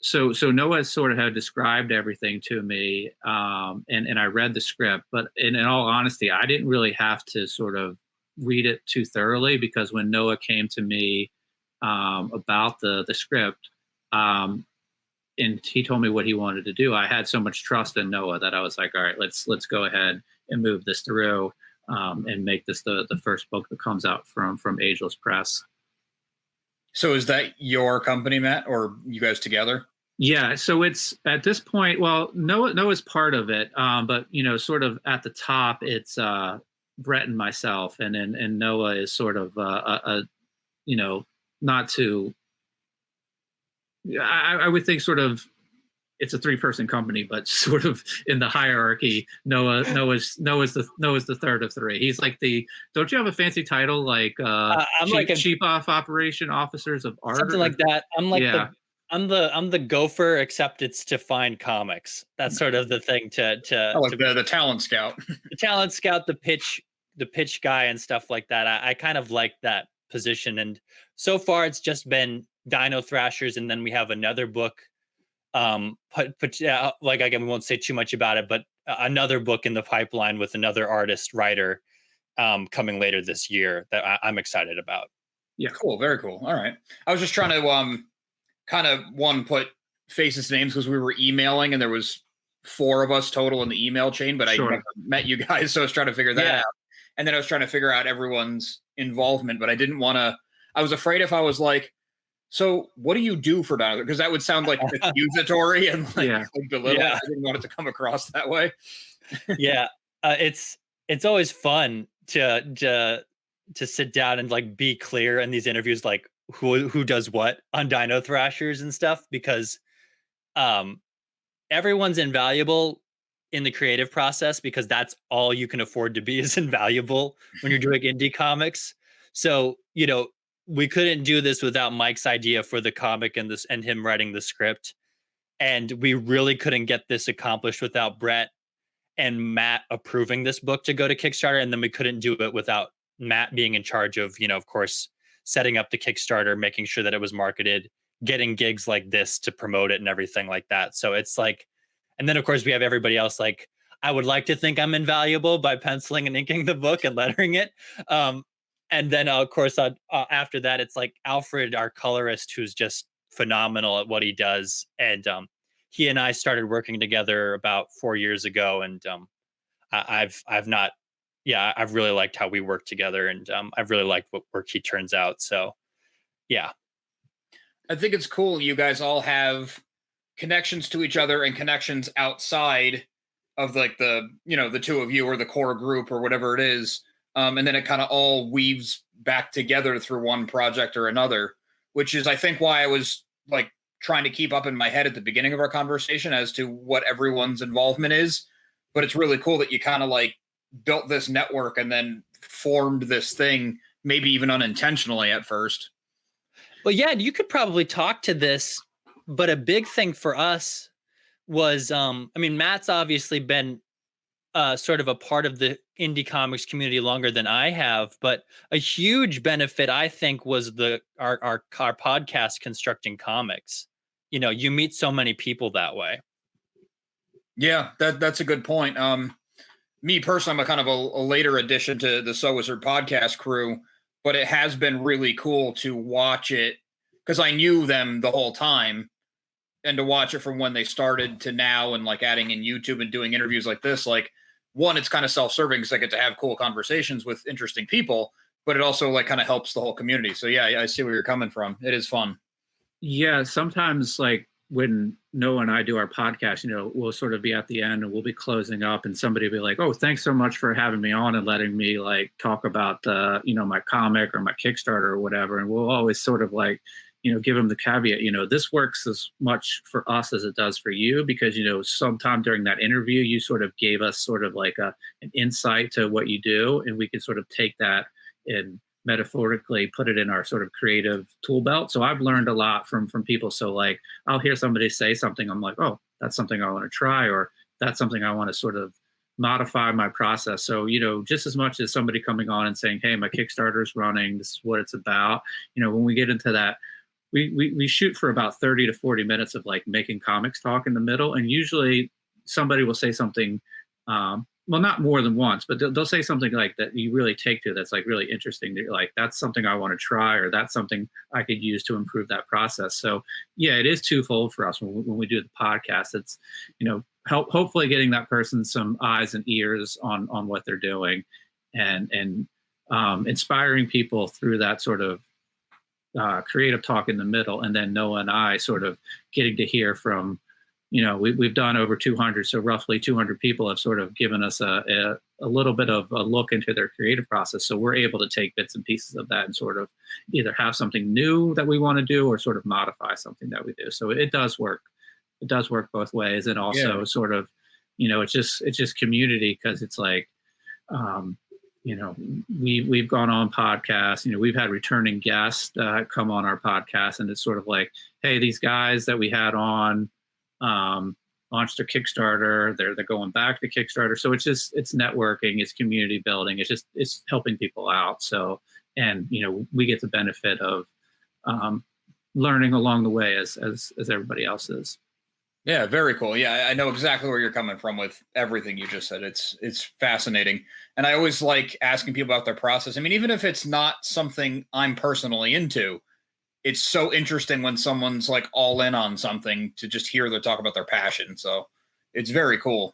So Noah sort of had described everything to me, and I read the script, but in all honesty, I didn't really have to sort of read it too thoroughly, because when Noah came to me about the script, and he told me what he wanted to do, I had so much trust in Noah that I was like, all right, let's go ahead and move this through, and make this the first book that comes out from Ageless Press. So is that your company, Matt, or you guys together? Yeah, so it's at this point, well, Noah's part of it, but sort of at the top, it's Brett and myself, and Noah is sort of not to. I would think sort of it's a 3-person company, but sort of in the hierarchy, Noah's the third of 3. He's like don't you have a fancy title like I'm like a chief operation officers of art, something like that? I'm like I'm the gopher, except it's to find comics. That's sort of the thing the talent scout. The talent scout, the pitch guy and stuff like that. I kind of like that position. And so far it's just been Dino Thrashers. And then we have another book. Like, again, we won't say too much about it, but another book in the pipeline with another writer coming later this year that I'm excited about. Yeah. Cool. Very cool. All right. I was just trying to, kind of put faces to names, because we were emailing and there was 4 of us total in the email chain, but Sure. I never met you guys. So I was trying to figure that out. And then I was trying to figure out everyone's involvement, but I didn't want to, I was afraid if I was like, so what do you do for Dino? Because that would sound like accusatory and like belittle. I didn't want it to come across that way. It's always fun to sit down and like be clear in these interviews, like who does what on Dino Thrashers and stuff, because everyone's invaluable in the creative process, because that's all you can afford to be, is invaluable when you're doing indie comics. So, we couldn't do this without Mike's idea for the comic and him writing the script. And we really couldn't get this accomplished without Brett and Matt approving this book to go to Kickstarter. And then we couldn't do it without Matt being in charge of, of course, setting up the Kickstarter, making sure that it was marketed, getting gigs like this to promote it and everything like that. So it's like And then of course we have everybody else. Like, I would like to think I'm invaluable by penciling and inking the book and lettering it. And then of course after that, it's like Alfred, our colorist, who's just phenomenal at what he does. And he and I started working together about 4 years ago. And I've really liked how we work together, and I've really liked what work he turns out. So yeah. I think it's cool you guys all have connections to each other and connections outside of like the two of you or the core group or whatever it is. And then it kind of all weaves back together through one project or another, which is, I think, why I was like trying to keep up in my head at the beginning of our conversation as to what everyone's involvement is. But it's really cool that you kind of like built this network and then formed this thing, maybe even unintentionally at first. Well, yeah, you could probably talk to this, but a big thing for us was, Matt's obviously been sort of a part of the indie comics community longer than I have, but a huge benefit, I think, was our podcast, Constructing Comics. You meet so many people that way. Yeah, that's a good point. Me personally, I'm a kind of a later addition to the So Wizard podcast crew, but it has been really cool to watch it because I knew them the whole time, and to watch it from when they started to now, and like adding in YouTube and doing interviews like this. Like, one, it's kind of self-serving because I get to have cool conversations with interesting people, but it also like kind of helps the whole community. So yeah, I see where you're coming from. It is fun. Yeah, sometimes like when Noah and I do our podcast, we'll sort of be at the end and we'll be closing up, and somebody will be like, "Oh, thanks so much for having me on and letting me like talk about my comic or my Kickstarter or whatever." And we'll always sort of like, give them the caveat, this works as much for us as it does for you, because, sometime during that interview, you sort of gave us sort of like an insight to what you do, and we can sort of take that and metaphorically put it in our sort of creative tool belt. So I've learned a lot from people. So like, I'll hear somebody say something, I'm like, oh, that's something I want to try, or that's something I want to sort of modify my process. So, just as much as somebody coming on and saying, hey, my Kickstarter is running, this is what it's about. When we get into that, we shoot for about 30 to 40 minutes of like making comics talk in the middle. And usually somebody will say something, well, not more than once, but they'll say something like that you really take to, that's like really interesting. That you're like, that's something I want to try, or that's something I could use to improve that process. So yeah, it is twofold for us when we do the podcast. It's, hopefully getting that person some eyes and ears on what they're doing, and inspiring people through that sort of creative talk in the middle. And then Noah and I sort of getting to hear from, we've done over 200, so roughly 200 people have sort of given us a little bit of a look into their creative process. So we're able to take bits and pieces of that and sort of either have something new that we want to do, or sort of modify something that we do. So it does work. It does work both ways. And also sort of, it's just community, because it's like, we've gone on podcasts, we've had returning guests come on our podcast, and it's sort of like, hey, these guys that we had on launched their Kickstarter, they're going back to Kickstarter. So it's networking, it's community building, it's helping people out. So, and we get the benefit of learning along the way as everybody else is. Yeah, very cool. Yeah, I know exactly where you're coming from with everything you just said. It's fascinating. And I always like asking people about their process. I mean, even if it's not something I'm personally into, it's so interesting when someone's like all in on something, to just hear them talk about their passion. So it's very cool.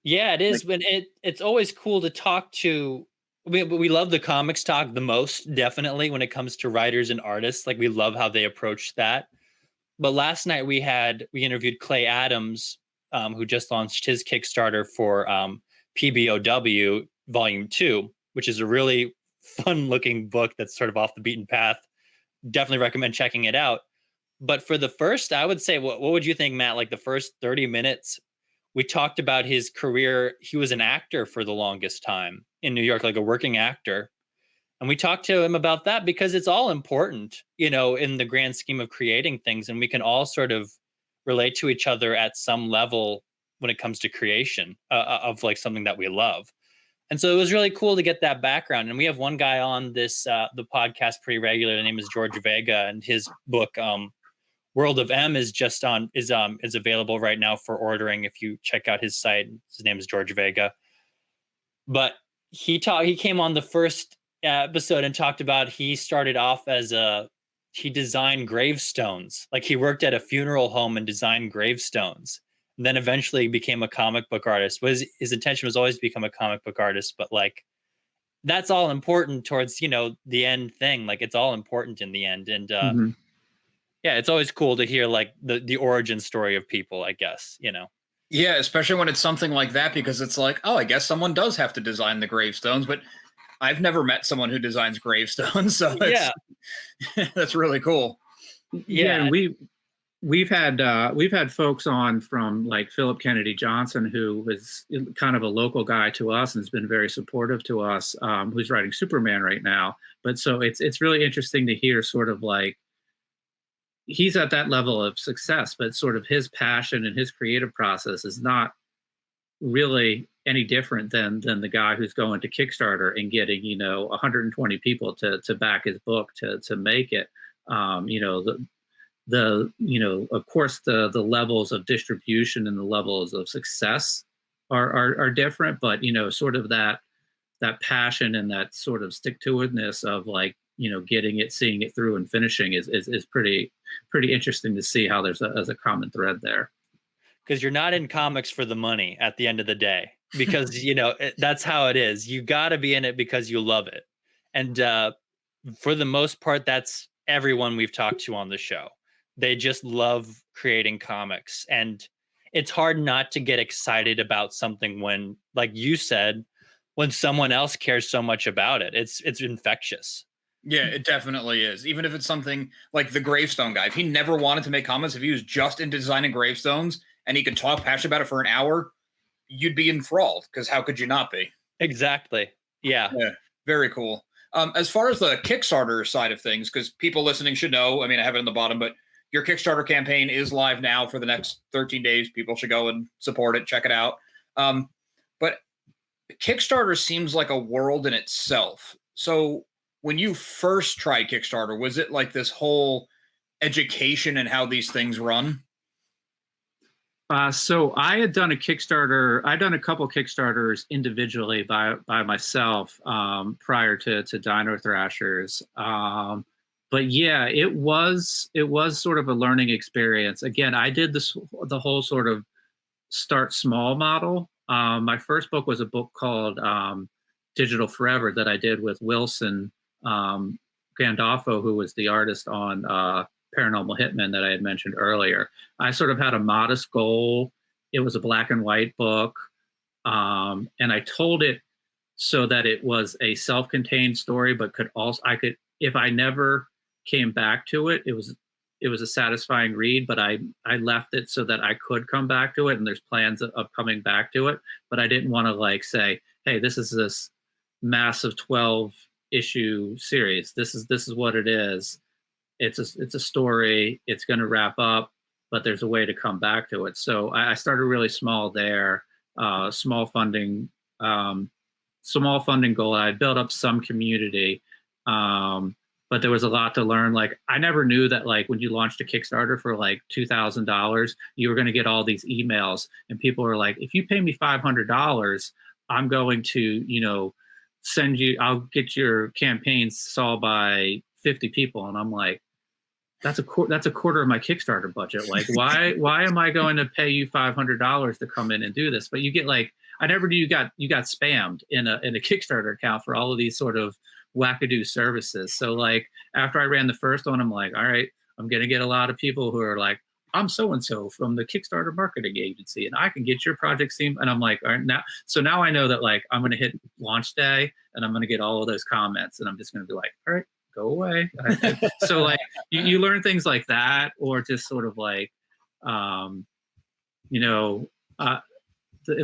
Yeah, it is. But it's always cool to talk to. We love the comics talk the most, definitely, when it comes to writers and artists. Like, we love how they approach that. But last night we interviewed Clay Adams, who just launched his Kickstarter for PBOW Volume 2, which is a really fun looking book that's sort of off the beaten path. Definitely recommend checking it out. But for the first, I would say, what would you think, Matt? Like the first 30 minutes, we talked about his career. He was an actor for the longest time in New York, like a working actor. And we talked to him about that because it's all important, in the grand scheme of creating things. And we can all sort of relate to each other at some level when it comes to creation of like something that we love. And so it was really cool to get that background. And we have one guy on this, the podcast pretty regular. The name is George Vega, and his book, World of M is is available right now for ordering if you check out his site. His name is George Vega. But he came on the first episode and talked about he started off as he designed gravestones. Like he worked at a funeral home and designed gravestones. And then eventually became a comic book artist. His intention was always to become a comic book artist, but like that's all important towards, the end thing. Like it's all important in the end. And yeah, it's always cool to hear like the origin story of people, I guess, Yeah, especially when it's something like that, because it's like, oh, I guess someone does have to design the gravestones, but I've never met someone who designs gravestones, so that's really cool. Yeah, we've had folks on from like Philip Kennedy Johnson, who is kind of a local guy to us and has been very supportive to us, who's writing Superman right now. But so it's really interesting to hear sort of like he's at that level of success, but sort of his passion and his creative process is not really any different than the guy who's going to Kickstarter and getting 120 people to back his book to make it. Of course the levels of distribution and the levels of success are different, but sort of that passion and that sort of stick-to-itiveness of like getting it, seeing it through and finishing is pretty interesting to see how there's a common thread there. Because you're not in comics for the money at the end of the day, because that's how it is. You got to be in it because you love it. And for the most part, that's everyone we've talked to on the show. They just love creating comics, and it's hard not to get excited about something when, like you said, when someone else cares so much about it. It's infectious. Yeah, it definitely is. Even if it's something like the gravestone guy, if he never wanted to make comics, if he was just into designing gravestones and he could talk passionate about it for an hour, you'd be enthralled, because how could you not be? Exactly. Yeah. Very cool. As far as the Kickstarter side of things, because people listening should know, I mean, I have it in the bottom, but your Kickstarter campaign is live now for the next 13 days. People should go and support it, check it out. But Kickstarter seems like a world in itself. So when you first tried Kickstarter, was it like this whole education and how these things run? So I had done a Kickstarter. I'd done a couple Kickstarters individually by myself prior to Dino Thrashers. But yeah, it was sort of a learning experience. Again, I did the whole sort of start small model. My first book was a book called Digital Forever that I did with Wilson Gandolfo, who was the artist on Paranormal Hitman that I had mentioned earlier. I sort of had a modest goal. It was a black and white book. And I told it so that it was a self-contained story, but if I never came back to it, it was a satisfying read, but I left it so that I could come back to it. And there's plans of coming back to it, but I didn't want to like say, hey, this is this massive 12 issue series. This is what it is. It's a story. It's going to wrap up, but there's a way to come back to it. So I started really small there, small funding goal. I built up some community, but there was a lot to learn. Like I never knew that like when you launched a Kickstarter for like $2,000, you were going to get all these emails, and people were like, if you pay me $500, I'm going to, I'll get your campaign saw by 50 people. And I'm like, that's a quarter of my Kickstarter budget. Like, why am I going to pay you $500 to come in and do this? But you get like, I never knew you got spammed in a Kickstarter account for all of these sort of wackadoo services. So like after I ran the first one, I'm like, all right, I'm going to get a lot of people who are like, I'm so-and-so from the Kickstarter marketing agency and I can get your project seen. And I'm like, all right, now I know that like, I'm going to hit launch day and I'm going to get all of those comments and I'm just going to be like, all right, go away. So like you learn things like that, or just sort of like, in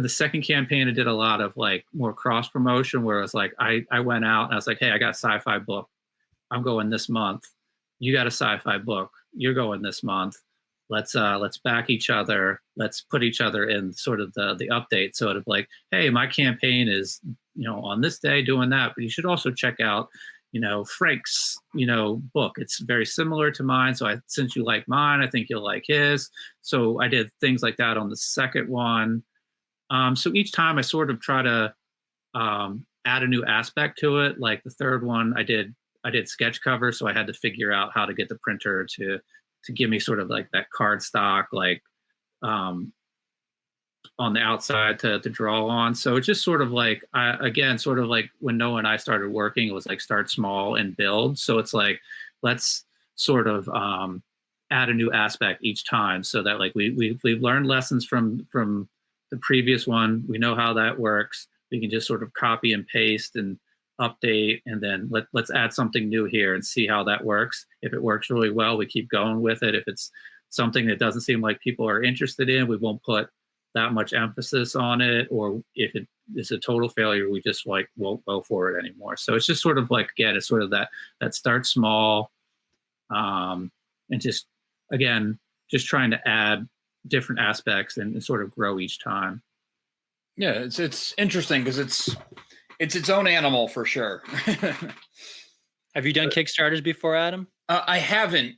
the second campaign, I did a lot of like more cross promotion where I was like, I went out and I was like, hey, I got a sci-fi book. I'm going this month. You got a sci-fi book. You're going this month. Let's back each other. Let's put each other in sort of the update. So it's like, hey, my campaign is, on this day doing that, but you should also check out, Frank's, book. It's very similar to mine. So since you like mine, I think you'll like his. So I did things like that on the second one. So each time I sort of try to add a new aspect to it. Like the third one, I did sketch cover. So I had to figure out how to get the printer to give me sort of like that cardstock, like on the outside to draw on. So it's just sort of like, sort of like when Noah and I started working, it was like start small and build. So it's like, let's sort of add a new aspect each time, so that like we've learned lessons from the previous one. We know how that works. We can just sort of copy and paste and update, and then let's add something new here and see how that works. If it works really well, we keep going with it. If it's something that doesn't seem like people are interested in, we won't put that much emphasis on it. Or if it is a total failure, we just like won't go for it anymore. So it's just sort of like, again, it's sort of that start small, and just trying to add different aspects and sort of grow each time. Yeah, it's interesting because it's its own animal for sure. Have you done Kickstarters before, Adam? I haven't.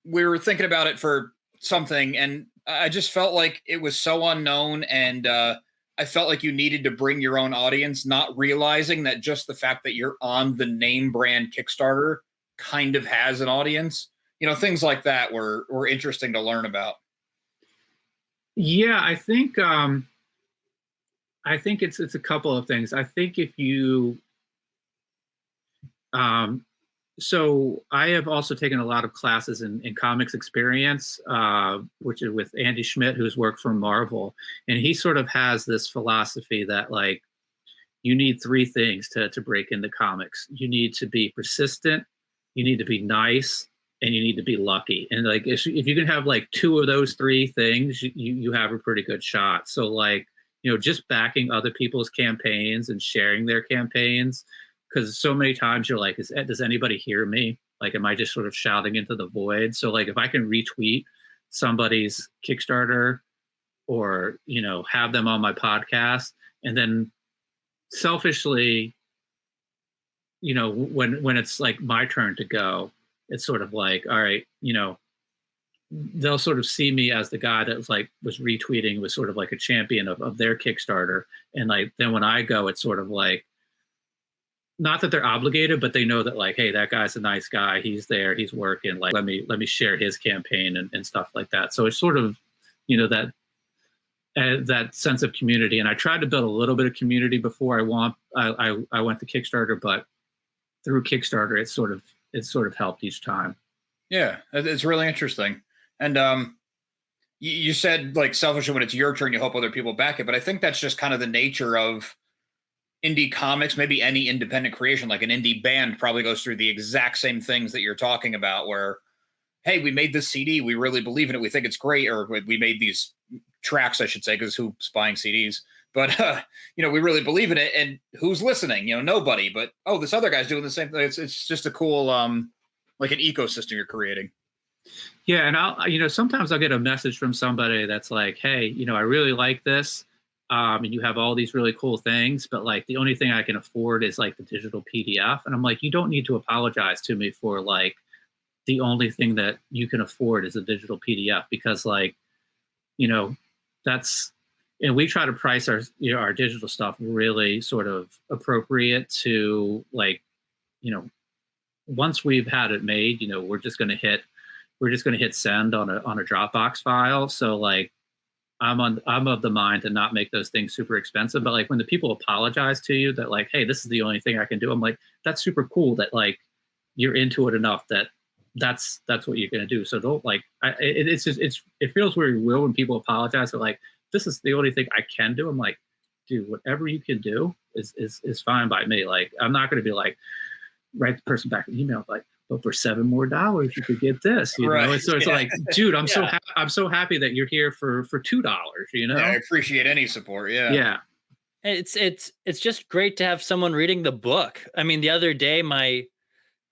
We were thinking about it for something, and I just felt like it was so unknown, and I felt like you needed to bring your own audience, not realizing that just the fact that you're on the name brand Kickstarter kind of has an audience. Things like that were interesting to learn about. Yeah, I think it's a couple of things. I think if you so I have also taken a lot of classes in comics experience, which is with Andy Schmidt, who's worked for Marvel. And he sort of has this philosophy that like, you need three things to break into comics. You need to be persistent, you need to be nice, and you need to be lucky. And like, if you can have like two of those three things, you have a pretty good shot. So like, just backing other people's campaigns and sharing their campaigns, because so many times you're like, does anybody hear me? Like, am I just sort of shouting into the void? So like, if I can retweet somebody's Kickstarter or, have them on my podcast, and then selfishly, when it's like my turn to go, it's sort of like, all right, they'll sort of see me as the guy that was retweeting, was sort of like a champion of their Kickstarter. And like, then when I go, it's sort of like, not that they're obligated, but they know that like, hey, that guy's a nice guy. He's there, he's working. Like, let me share his campaign and stuff like that. So it's sort of, that sense of community. And I tried to build a little bit of community before I went to Kickstarter, but through Kickstarter, it's sort of helped each time. Yeah, it's really interesting. And you said like selfishly when it's your turn, you hope other people back it. But I think that's just kind of the nature of indie comics, maybe any independent creation. Like an indie band probably goes through the exact same things that you're talking about, where, hey, we made this CD, we really believe in it, we think it's great, or we made these tracks, I should say, because who's buying CDs? But we really believe in it, and who's listening? Nobody. But this other guy's doing the same thing. It's just a cool like an ecosystem you're creating. Yeah, and I'll sometimes I'll get a message from somebody that's like, hey, I really like this. And you have all these really cool things, but like the only thing I can afford is like the digital PDF. And I'm like, you don't need to apologize to me for like the only thing that you can afford is a digital PDF, because like, that's, and we try to price our digital stuff really sort of appropriate to like, once we've had it made, we're just going to hit send on a Dropbox file. So like, I'm of the mind to not make those things super expensive. But like when the people apologize to you that like, hey, this is the only thing I can do, I'm like, that's super cool that like you're into it enough that that's what you're going to do. So don't like, it feels very real when people apologize. They're like, this is the only thing I can do. I'm like, dude, whatever you can do is fine by me. Like, I'm not going to be like, write the person back an email like, but for $7 more you could get this, right. So it's like, dude, I'm so happy that you're here for $2, Yeah, I appreciate any support. Yeah. It's just great to have someone reading the book. I mean, the other day, my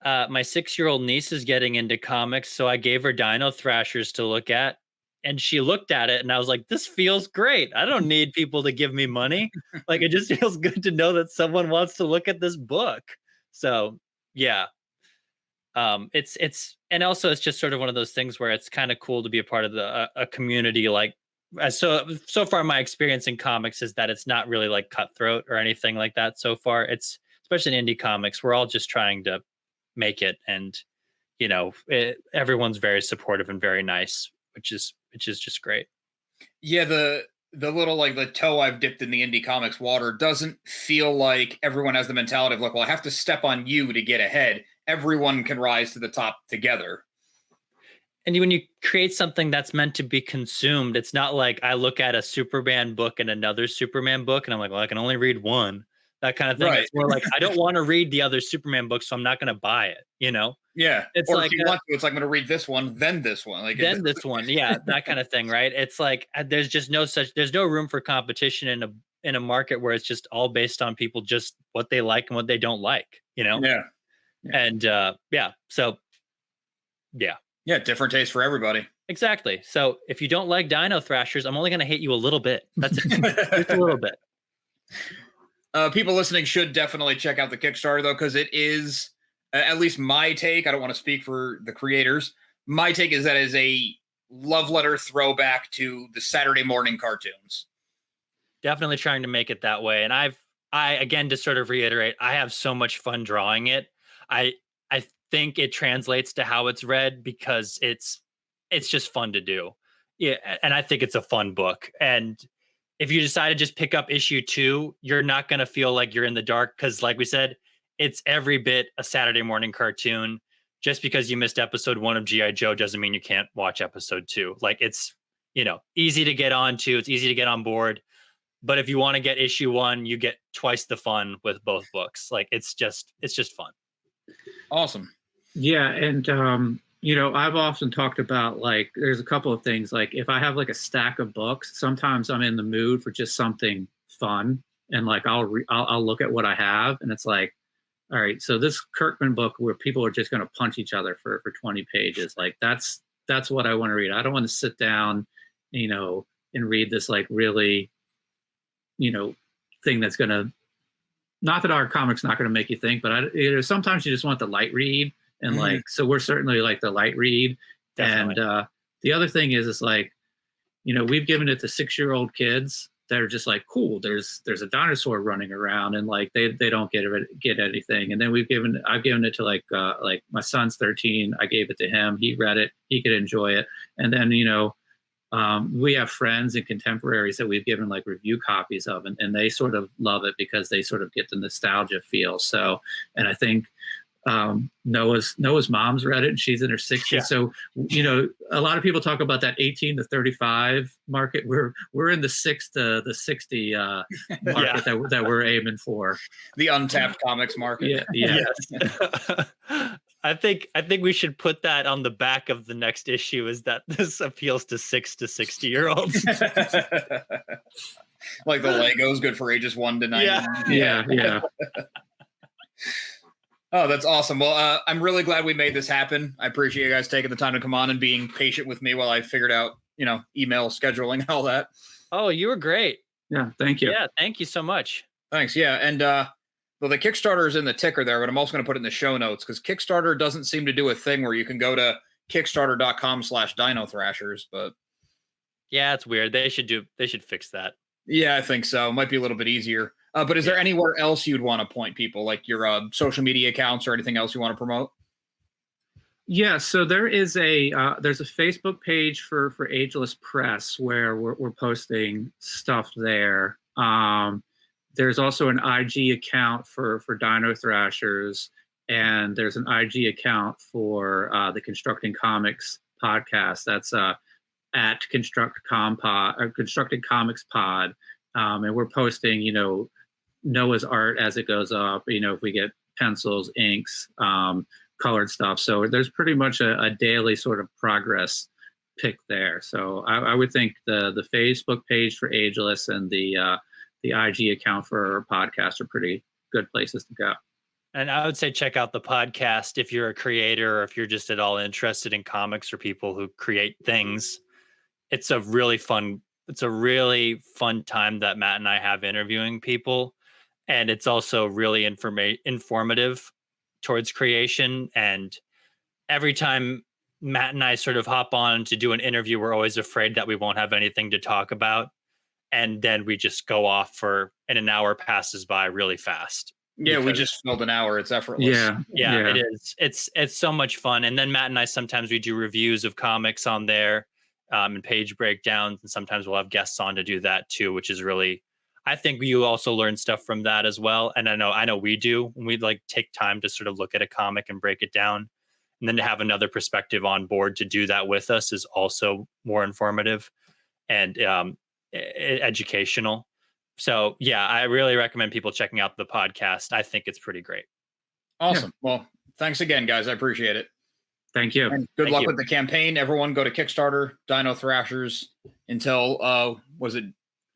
6-year-old niece is getting into comics, so I gave her Dino Thrashers to look at, and she looked at it, and I was like, this feels great. I don't need people to give me money. Like, it just feels good to know that someone wants to look at this book. So Yeah. It's and also it's just sort of one of those things where it's kind of cool to be a part of a community like so far my experience in comics is that it's not really like cutthroat or anything like that so far. It's especially in indie comics, we're all just trying to make it, and everyone's very supportive and very nice, which is just great. Yeah, the little like the toe I've dipped in the indie comics water doesn't feel like everyone has the mentality of like, well, I have to step on you to get ahead. Everyone can rise to the top together. And when you create something that's meant to be consumed, it's not like I look at a Superman book and another Superman book and I'm like, well, I can only read one. That kind of thing. Right. It's more like I don't want to read the other Superman book, so I'm not going to buy it. Yeah. It's or like if you want to, it's like I'm going to read this one, then this one. Like then this one, yeah, that kind of thing, right? It's like there's just there's no room for competition in a market where it's just all based on people just what they like and what they don't like. Yeah. And so yeah. Yeah, different taste for everybody. Exactly. So if you don't like Dino Thrashers, I'm only going to hate you a little bit. That's it. Just a little bit. People listening should definitely check out the Kickstarter, though, because it is, at least my take, I don't want to speak for the creators, my take is that it is a love letter throwback to the Saturday morning cartoons. Definitely trying to make it that way. And I again, to sort of reiterate, I have so much fun drawing it. I think it translates to how it's read because it's just fun to do. Yeah, and I think it's a fun book. And if you decide to just pick up issue 2, you're not going to feel like you're in the dark because, like we said, it's every bit a Saturday morning cartoon. Just because you missed episode 1 of G.I. Joe doesn't mean you can't watch episode 2. Like it's, easy to get on to. It's easy to get on board. But if you want to get issue 1, you get twice the fun with both books. Like it's just fun. Awesome. Yeah, and I've often talked about like there's a couple of things. Like if I have like a stack of books, sometimes I'm in the mood for just something fun, and like I'll look at what I have, and it's like, all right, so this Kirkman book where people are just going to punch each other for 20 pages, like that's what I want to read. I don't want to sit down, and read this like really, thing that's going to. Not that our comic's not going to make you think, but sometimes you just want the light read. And like, so we're certainly like the light read. Definitely. And the other thing is like, we've given it to 6-year-old kids that are just like, cool, there's a dinosaur running around, and like they don't get anything. And then I've given it to like my son's 13. I gave it to him. He read it. He could enjoy it. And then, we have friends and contemporaries that we've given like review copies of, and they sort of love it because they sort of get the nostalgia feel. So, and I think Noah's mom's read it, and she's in her 60s. Yeah. So, a lot of people talk about that 18 to 35 market. We're in the 6 to the 60 market that we're aiming for. The untapped comics market. Yeah. Yes. I think we should put that on the back of the next issue, is that this appeals to 6 to 60-year-olds. Like the Legos, good for ages 1 to 9. Yeah. Oh, that's awesome. Well, I'm really glad we made this happen. I appreciate you guys taking the time to come on and being patient with me while I figured out, email scheduling and all that. Oh, you were great. Yeah, thank you. Yeah, thank you so much. Thanks. Yeah, and well, the Kickstarter is in the ticker there, but I'm also going to put it in the show notes because Kickstarter doesn't seem to do a thing where you can go to kickstarter.com/Dino Thrashers, but yeah, it's weird. They should fix that. Yeah, I think so. It might be a little bit easier. But is there anywhere else you'd want to point people, like your social media accounts or anything else you want to promote? Yeah, so there's a Facebook page for Ageless Press where we're posting stuff there. There's also an IG account for Dino Thrashers, and there's an IG account for the Constructing Comics podcast. That's at Constructed Comics Pod, and we're posting, Noah's art as it goes up. If we get pencils, inks, colored stuff. So there's pretty much a daily sort of progress pick there. So I would think the Facebook page for Ageless and the IG account for our podcast are pretty good places to go. And I would say check out the podcast if you're a creator or if you're just at all interested in comics or people who create things. It's a really fun time that Matt and I have interviewing people. And it's also really informative towards creation. And every time Matt and I sort of hop on to do an interview, we're always afraid that we won't have anything to talk about. And then we just go off and an hour passes by really fast. Yeah, we just filled an hour. It's effortless. Yeah, it is. It's so much fun. And then Matt and I, sometimes we do reviews of comics on there, and page breakdowns. And sometimes we'll have guests on to do that too, which is really, I think you also learn stuff from that as well. And I know we do, when we like take time to sort of look at a comic and break it down. And then to have another perspective on board to do that with us is also more informative and educational. So yeah, I really recommend people checking out the podcast. I think it's pretty great. Awesome. Yeah. Well, thanks again, guys. I appreciate it. Thank you. And good luck with the campaign. Everyone go to Kickstarter, Dino Thrashers, until was it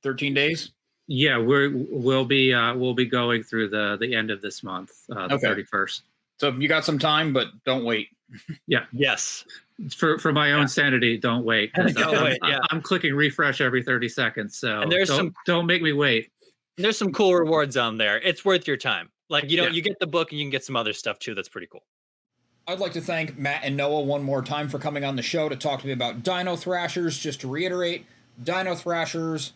13 days? Yeah, we'll be going through the end of this month, the 31st. So you got some time, but don't wait. Yeah. Yes. For my own sanity, don't wait. Don't wait. Yeah. I'm clicking refresh every 30 seconds. So and don't make me wait. There's some cool rewards on there. It's worth your time. Like, you get the book and you can get some other stuff too. That's pretty cool. I'd like to thank Matt and Noah one more time for coming on the show to talk to me about Dino Thrashers. Just to reiterate, Dino Thrashers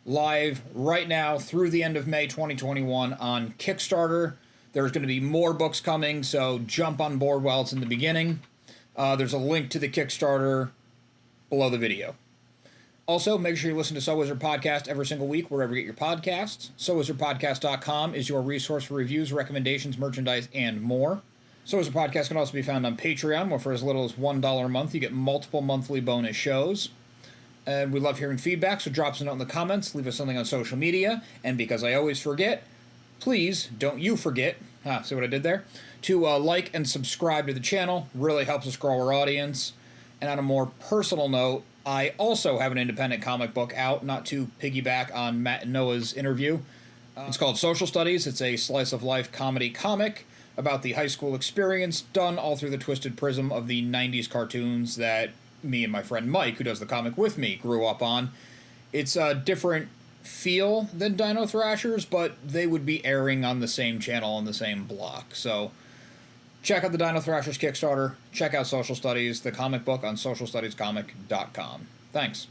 live right now through the end of May 2021 on Kickstarter. There's going to be more books coming, so jump on board while it's in the beginning. There's a link to the Kickstarter below the video. Also, make sure you listen to So Wizard Podcast every single week wherever you get your podcasts. SoWizardPodcast.com is your resource for reviews, recommendations, merchandise, and more. So Wizard Podcast can also be found on Patreon, where for as little as $1 a month, you get multiple monthly bonus shows. And we love hearing feedback, so drop us a note in the comments, leave us something on social media, and because I always forget, please don't you forget, see what I did there? To like and subscribe to the channel. Really helps us grow our audience. And on a more personal note, I also have an independent comic book out, not to piggyback on Matt and Noah's interview. It's called Social Studies. It's a slice-of-life comedy comic about the high school experience, done all through the twisted prism of the 90s cartoons that me and my friend Mike, who does the comic with me, grew up on. It's a different feel than Dino Thrashers, but they would be airing on the same channel on the same block. So check out the Dino Thrashers Kickstarter. Check out Social Studies, the comic book on socialstudiescomic.com. Thanks.